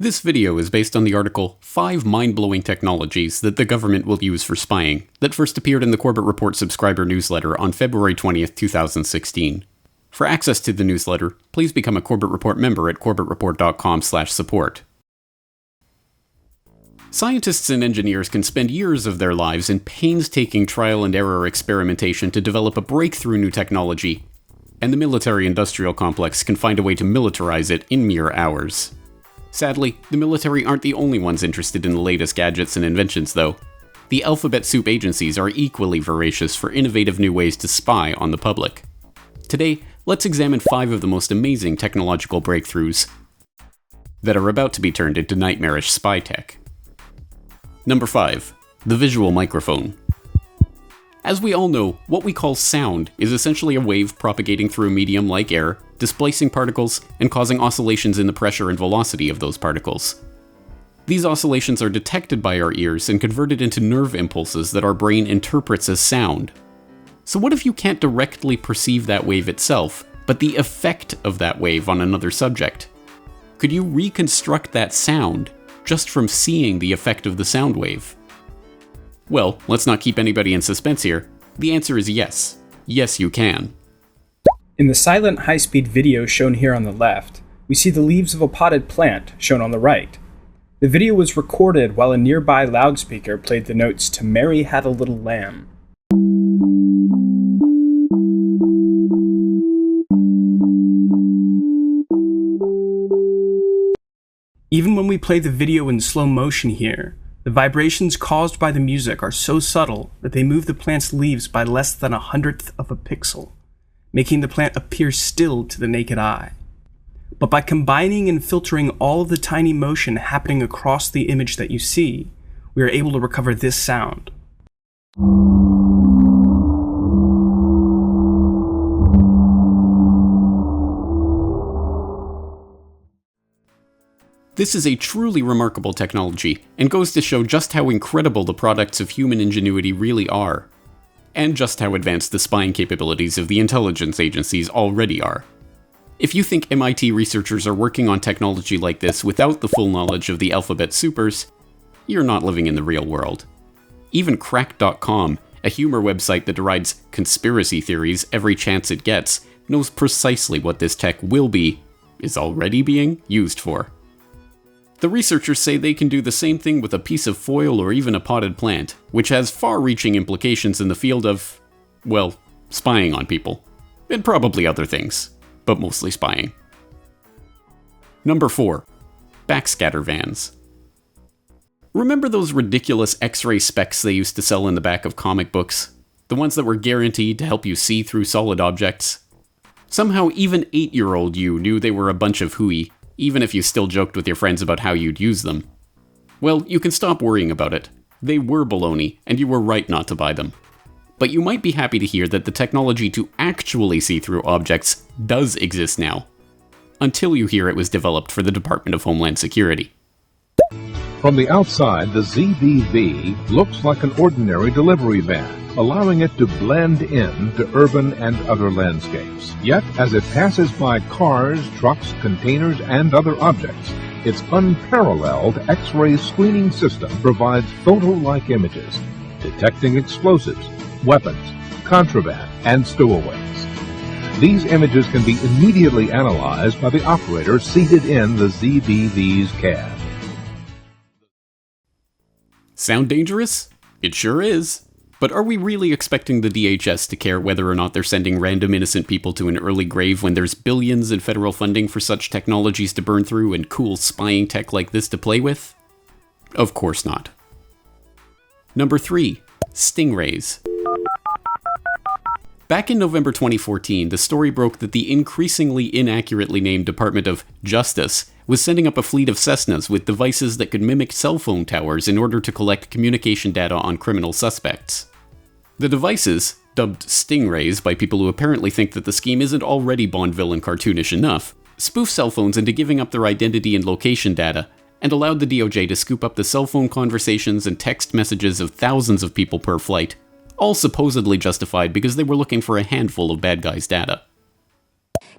This video is based on the article 5 Mind-Blowing Technologies That the Government Will Use for Spying that first appeared in the Corbett Report subscriber newsletter on February 20th, 2016. For access to the newsletter, please become a Corbett Report member at corbettreport.com/support. Scientists and engineers can spend years of their lives in painstaking trial and error experimentation to develop a breakthrough new technology, and the military-industrial complex can find a way to militarize it in mere hours. Sadly, the military aren't the only ones interested in the latest gadgets and inventions, though. The alphabet soup agencies are equally voracious for innovative new ways to spy on the public. Today, let's examine 5 of the most amazing technological breakthroughs that are about to be turned into nightmarish spy tech. Number 5. The visual microphone. As we all know, what we call sound is essentially a wave propagating through a medium like air, displacing particles, and causing oscillations in the pressure and velocity of those particles. These oscillations are detected by our ears and converted into nerve impulses that our brain interprets as sound. So what if you can't directly perceive that wave itself, but the effect of that wave on another subject? Could you reconstruct that sound just from seeing the effect of the sound wave? Well, let's not keep anybody in suspense here. The answer is yes. Yes, you can. In the silent high-speed video shown here on the left, we see the leaves of a potted plant shown on the right. The video was recorded while a nearby loudspeaker played the notes to "Mary Had a Little Lamb." Even when we play the video in slow motion here, the vibrations caused by the music are so subtle that they move the plant's leaves by less than 1/100th of a pixel, making the plant appear still to the naked eye. But by combining and filtering all of the tiny motion happening across the image that you see, we are able to recover this sound. This is a truly remarkable technology, and goes to show just how incredible the products of human ingenuity really are, and just how advanced the spying capabilities of the intelligence agencies already are. If you think MIT researchers are working on technology like this without the full knowledge of the alphabet supers, you're not living in the real world. Even Cracked.com, a humor website that derides conspiracy theories every chance it gets, knows precisely what this tech is already being used for. The researchers say they can do the same thing with a piece of foil or even a potted plant, which has far-reaching implications in the field of, well, spying on people. And probably other things, but mostly spying. Number 4. Backscatter vans. Remember those ridiculous X-ray specs they used to sell in the back of comic books? The ones that were guaranteed to help you see through solid objects? Somehow even 8-year-old you knew they were a bunch of hooey, even if you still joked with your friends about how you'd use them. Well, you can stop worrying about it. They were baloney, and you were right not to buy them. But you might be happy to hear that the technology to actually see through objects does exist now. Until you hear it was developed for the Department of Homeland Security. From the outside, the ZBV looks like an ordinary delivery van, allowing it to blend in to urban and other landscapes. Yet, as it passes by cars, trucks, containers, and other objects, its unparalleled X-ray screening system provides photo-like images, detecting explosives, weapons, contraband, and stowaways. These images can be immediately analyzed by the operator seated in the ZBV's cab. Sound dangerous? It sure is. But are we really expecting the DHS to care whether or not they're sending random innocent people to an early grave when there's billions in federal funding for such technologies to burn through and cool spying tech like this to play with? Of course not. Number 3. Stingrays. Back in November 2014, the story broke that the increasingly inaccurately named Department of Justice was sending up a fleet of Cessnas with devices that could mimic cell phone towers in order to collect communication data on criminal suspects. The devices, dubbed Stingrays by people who apparently think that the scheme isn't already Bond villain cartoonish enough, spoof cell phones into giving up their identity and location data, and allowed the DOJ to scoop up the cell phone conversations and text messages of thousands of people per flight, all supposedly justified because they were looking for a handful of bad guys' data.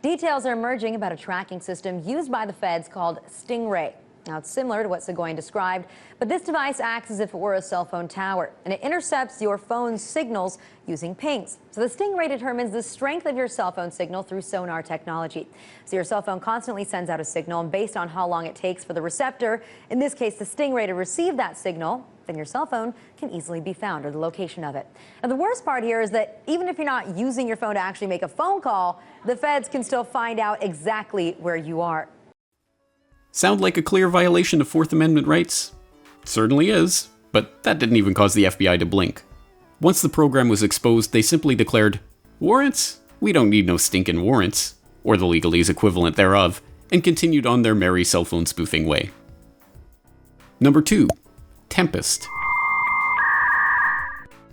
Details are emerging about a tracking system used by the feds called Stingray. Now, it's similar to what Seguin described, but this device acts as if it were a cell phone tower, and it intercepts your phone's signals using pings. So the Stingray determines the strength of your cell phone signal through sonar technology. So your cell phone constantly sends out a signal, and based on how long it takes for the receptor, in this case the Stingray, to receive that signal, then your cell phone can easily be found, or the location of it. Now, the worst part here is that even if you're not using your phone to actually make a phone call, the feds can still find out exactly where you are. Sound like a clear violation of Fourth Amendment rights? Certainly is, but that didn't even cause the FBI to blink. Once the program was exposed, they simply declared, "Warrants? We don't need no stinkin' warrants," or the legalese equivalent thereof, and continued on their merry cell phone spoofing way. Number 2. Tempest.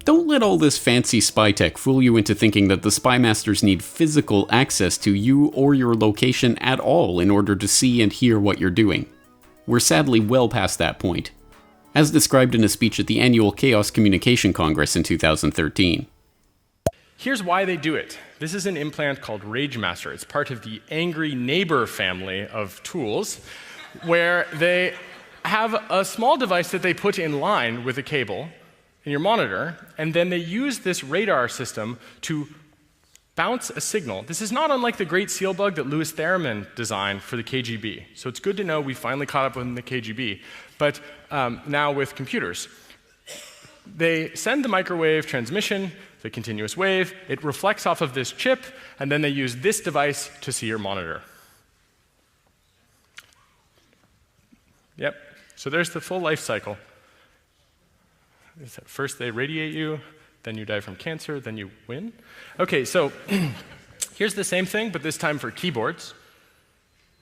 Don't let all this fancy spy tech fool you into thinking that the spy masters need physical access to you or your location at all in order to see and hear what you're doing. We're sadly well past that point, as described in a speech at the annual Chaos Communication Congress in 2013. Here's why they do it. This is an implant called RageMaster. It's part of the Angry Neighbor family of tools, where they have a small device that they put in line with a cable in your monitor, and then they use this radar system to bounce a signal. This is not unlike the Great Seal Bug that Louis Theremin designed for the KGB. So it's good to know we finally caught up with the KGB, but now with computers. They send the microwave transmission, the continuous wave, it reflects off of this chip, and then they use this device to see your monitor. Yep, so there's the full life cycle. First they radiate you, then you die from cancer, then you win. Okay, so here's the same thing, but this time for keyboards,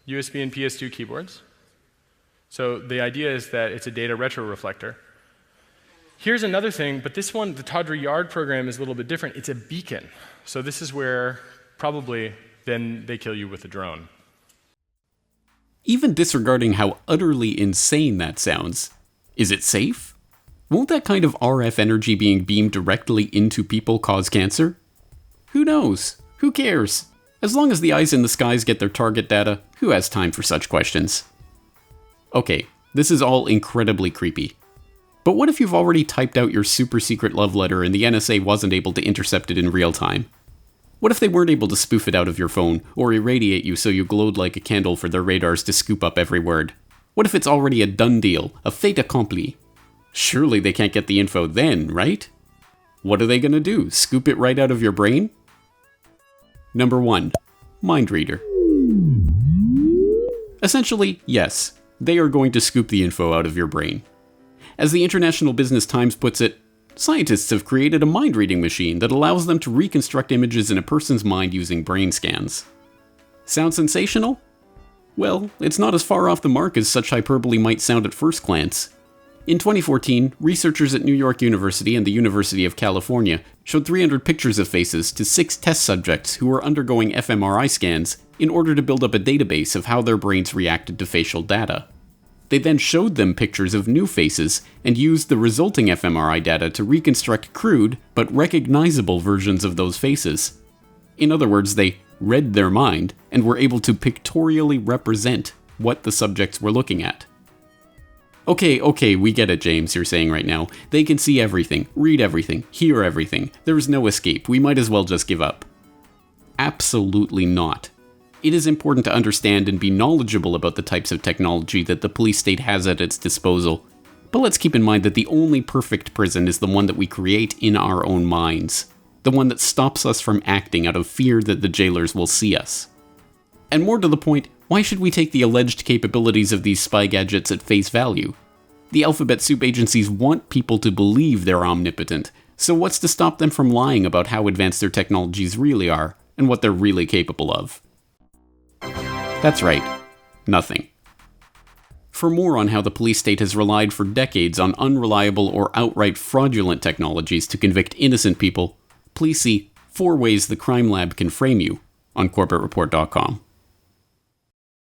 USB and PS2 keyboards. So the idea is that it's a data retroreflector. Here's another thing, but this one, the Tawdry Yard program, is a little bit different. It's a beacon. So this is where probably then they kill you with a drone. Even disregarding how utterly insane that sounds, is it safe? Won't that kind of RF energy being beamed directly into people cause cancer? Who knows? Who cares? As long as the eyes in the skies get their target data, who has time for such questions? Okay, this is all incredibly creepy. But what if you've already typed out your super secret love letter and the NSA wasn't able to intercept it in real time? What if they weren't able to spoof it out of your phone, or irradiate you so you glowed like a candle for their radars to scoop up every word? What if it's already a done deal, a fait accompli? Surely they can't get the info then, right? What are they gonna do, scoop it right out of your brain? Number 1. Mind reader. Essentially, yes, they are going to scoop the info out of your brain. As the International Business Times puts it, scientists have created a mind-reading machine that allows them to reconstruct images in a person's mind using brain scans. Sound sensational? Well, it's not as far off the mark as such hyperbole might sound at first glance. In 2014, researchers at New York University and the University of California showed 300 pictures of faces to 6 test subjects who were undergoing fMRI scans in order to build up a database of how their brains reacted to facial data. They then showed them pictures of new faces and used the resulting fMRI data to reconstruct crude but recognizable versions of those faces. In other words, they read their mind and were able to pictorially represent what the subjects were looking at. Okay, we get it, James, you're saying right now. They can see everything, read everything, hear everything. There's no escape. We might as well just give up. Absolutely not. It is important to understand and be knowledgeable about the types of technology that the police state has at its disposal. But let's keep in mind that the only perfect prison is the one that we create in our own minds. The one that stops us from acting out of fear that the jailers will see us. And more to the point, why should we take the alleged capabilities of these spy gadgets at face value? The alphabet soup agencies want people to believe they're omnipotent, so what's to stop them from lying about how advanced their technologies really are, and what they're really capable of? That's right, nothing. For more on how the police state has relied for decades on unreliable or outright fraudulent technologies to convict innocent people, please see 4 Ways the Crime Lab Can Frame You on CorbettReport.com.